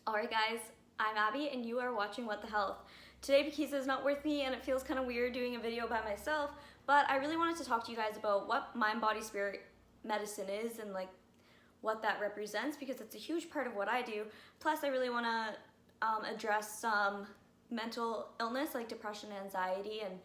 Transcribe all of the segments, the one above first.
Alright guys, I'm Abby and you are watching What the Health. Today Bakisa is not with me and it feels kind of weird doing a video by myself, but I really wanted to talk to you guys about what mind, body, spirit medicine is and like what that represents, because it's a huge part of what I do. Plus I really want to address some mental illness like depression and anxiety and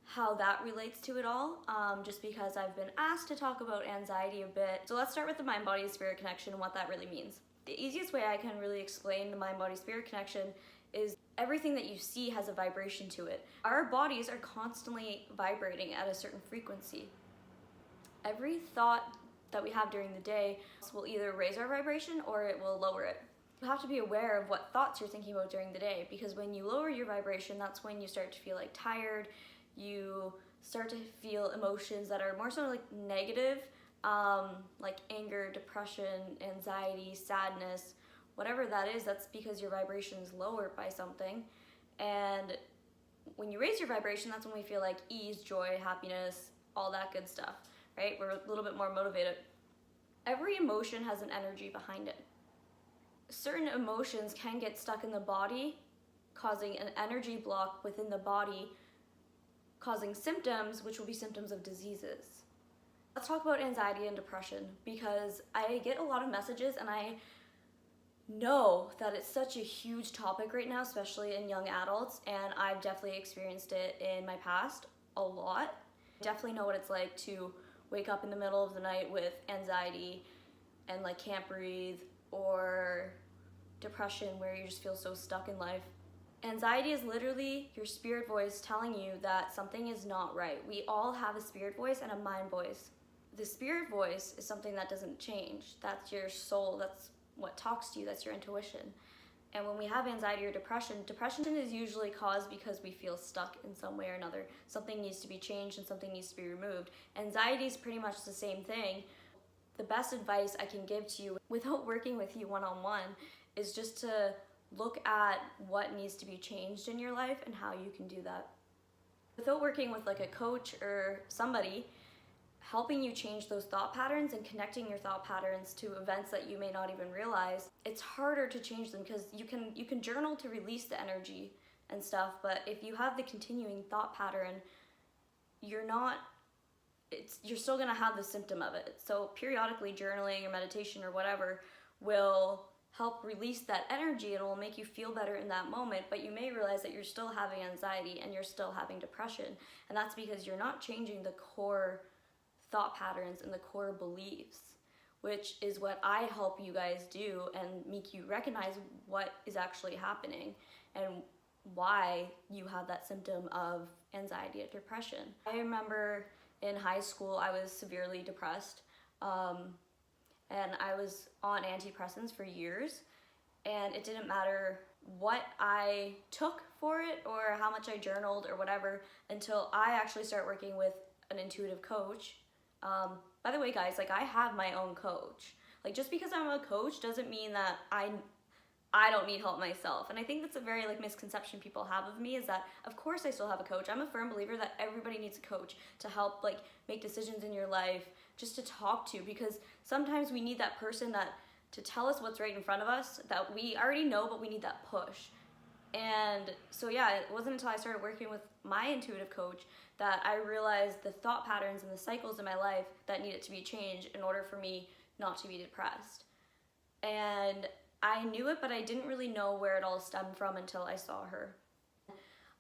how that relates to it all, just because I've been asked to talk about anxiety a bit. So let's start with the mind, body, spirit connection and what that really means. The easiest way I can really explain the mind, body, spirit connection is everything that you see has a vibration to it. Our bodies are constantly vibrating at a certain frequency. Every thought that we have during the day will either raise our vibration or it will lower it. You have to be aware of what thoughts you're thinking about during the day, because when you lower your vibration, that's when you start to feel like tired, you start to feel emotions that are more so like negative, like anger, depression, anxiety, sadness, whatever that is. That's because your vibration is lowered by something. And when you raise your vibration, that's when we feel like ease, joy, happiness, all that good stuff, right? We're a little bit more motivated. Every emotion has an energy behind it. Certain emotions can get stuck in the body, causing an energy block within the body, causing symptoms, which will be symptoms of diseases. Let's talk about anxiety and depression, because I get a lot of messages and I know that it's such a huge topic right now, especially in young adults, and I've definitely experienced it in my past a lot. I definitely know what it's like to wake up in the middle of the night with anxiety and like can't breathe, or depression where you just feel so stuck in life. Anxiety is literally your spirit voice telling you that something is not right. We all have a spirit voice and a mind voice. The spirit voice is something that doesn't change. That's your soul, that's what talks to you, that's your intuition. And when we have anxiety or depression is usually caused because we feel stuck in some way or another. Something needs to be changed and something needs to be removed. Anxiety is pretty much the same thing. The best advice I can give to you without working with you one-on-one is just to look at what needs to be changed in your life and how you can do that. Without working with like a coach or somebody helping you change those thought patterns and connecting your thought patterns to events that you may not even realize, it's harder to change them, because you can journal to release the energy and stuff, but if you have the continuing thought pattern, you're still gonna have the symptom of it. So periodically journaling or meditation or whatever will help release that energy and it will make you feel better in that moment, but you may realize that you're still having anxiety and you're still having depression, and that's because you're not changing the core thought patterns and the core beliefs, which is what I help you guys do and make you recognize what is actually happening and why you have that symptom of anxiety and depression. I remember in high school I was severely depressed, and I was on antidepressants for years, and it didn't matter what I took for it or how much I journaled or whatever until I actually started working with an intuitive coach. By the way guys, like I have my own coach. Like just because I'm a coach doesn't mean that I don't need help myself. And I think that's a very like misconception people have of me, is that of course I still have a coach. I'm a firm believer that everybody needs a coach to help like make decisions in your life, just to talk to, because sometimes we need that person to tell us what's right in front of us that we already know, but we need that push. And so yeah, it wasn't until I started working with my intuitive coach that I realized the thought patterns and the cycles in my life that needed to be changed in order for me not to be depressed. And I knew it, but I didn't really know where it all stemmed from until I saw her.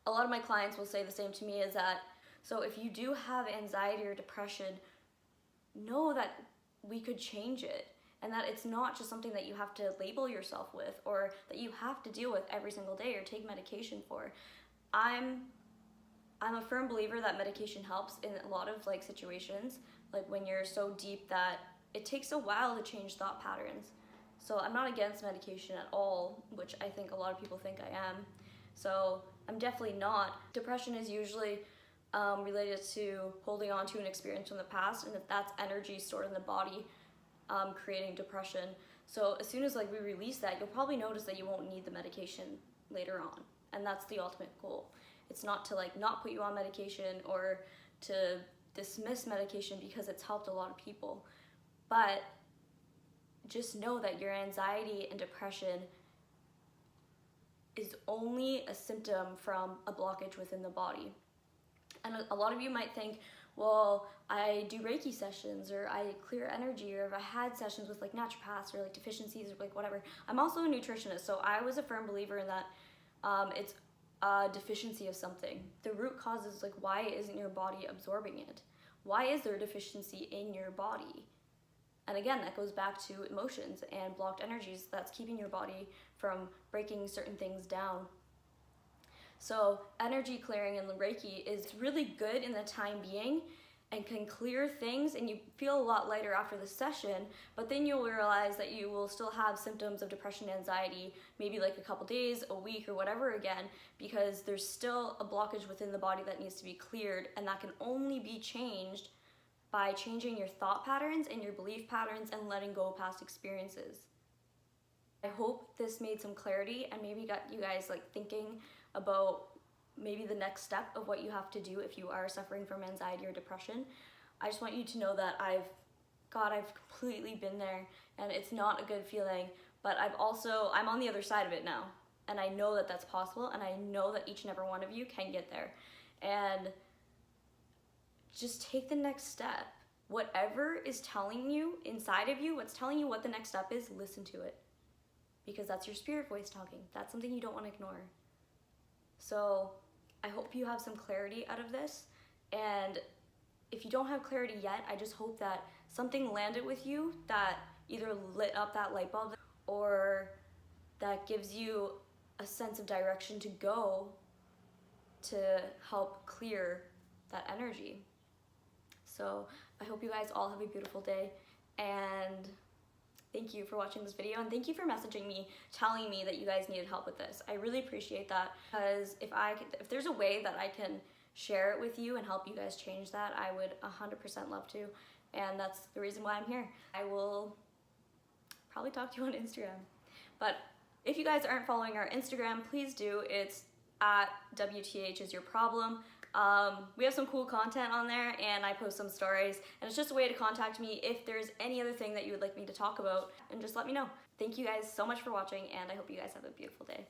A lot of my clients will say the same to me, is that, so if you do have anxiety or depression, know that we could change it, and that it's not just something that you have to label yourself with or that you have to deal with every single day or take medication for. I'm a firm believer that medication helps in a lot of like situations, like when you're so deep that it takes a while to change thought patterns. So I'm not against medication at all, which I think a lot of people think I am. So I'm definitely not. Depression is usually related to holding on to an experience from the past, and that's energy stored in the body, creating depression. So as soon as like we release that, you'll probably notice that you won't need the medication later on, and that's the ultimate goal. It's not to like not put you on medication or to dismiss medication, because it's helped a lot of people, but just know that your anxiety and depression is only a symptom from a blockage within the body. And a lot of you might think, well, I do Reiki sessions, or I clear energy, or if I had sessions with like naturopaths or like deficiencies or like whatever. I'm also a nutritionist, so I was a firm believer in that it's a deficiency of something. The root cause is like, why isn't your body absorbing it? Why is there a deficiency in your body? And again, that goes back to emotions and blocked energies that's keeping your body from breaking certain things down. So energy clearing in the Reiki is really good in the time being and can clear things, and you feel a lot lighter after the session, but then you'll realize that you will still have symptoms of depression and anxiety, maybe like a couple days, a week, or whatever again, because there's still a blockage within the body that needs to be cleared, and that can only be changed by changing your thought patterns and your belief patterns and letting go of past experiences. I hope this made some clarity and maybe got you guys like thinking about maybe the next step of what you have to do if you are suffering from anxiety or depression. I just want you to know that I've completely been there, and it's not a good feeling, but I'm on the other side of it now, and I know that that's possible, and I know that each and every one of you can get there. And just take the next step. Whatever is telling you inside of you, what's telling you what the next step is, listen to it, because that's your spirit voice talking. That's something you don't want to ignore. So I hope you have some clarity out of this, and if you don't have clarity yet, I just hope that something landed with you that either lit up that light bulb or that gives you a sense of direction to go to help clear that energy. So I hope you guys all have a beautiful day, and thank you for watching this video, and thank you for messaging me, telling me that you guys needed help with this. I really appreciate that, because if there's a way that I can share it with you and help you guys change that, I would 100% love to, and that's the reason why I'm here. I will probably talk to you on Instagram, but if you guys aren't following our Instagram, please do. It's at WTH is your problem. We have some cool content on there, and I post some stories, and it's just a way to contact me if there's any other thing that you would like me to talk about, and just let me know. Thank you guys so much for watching, and I hope you guys have a beautiful day.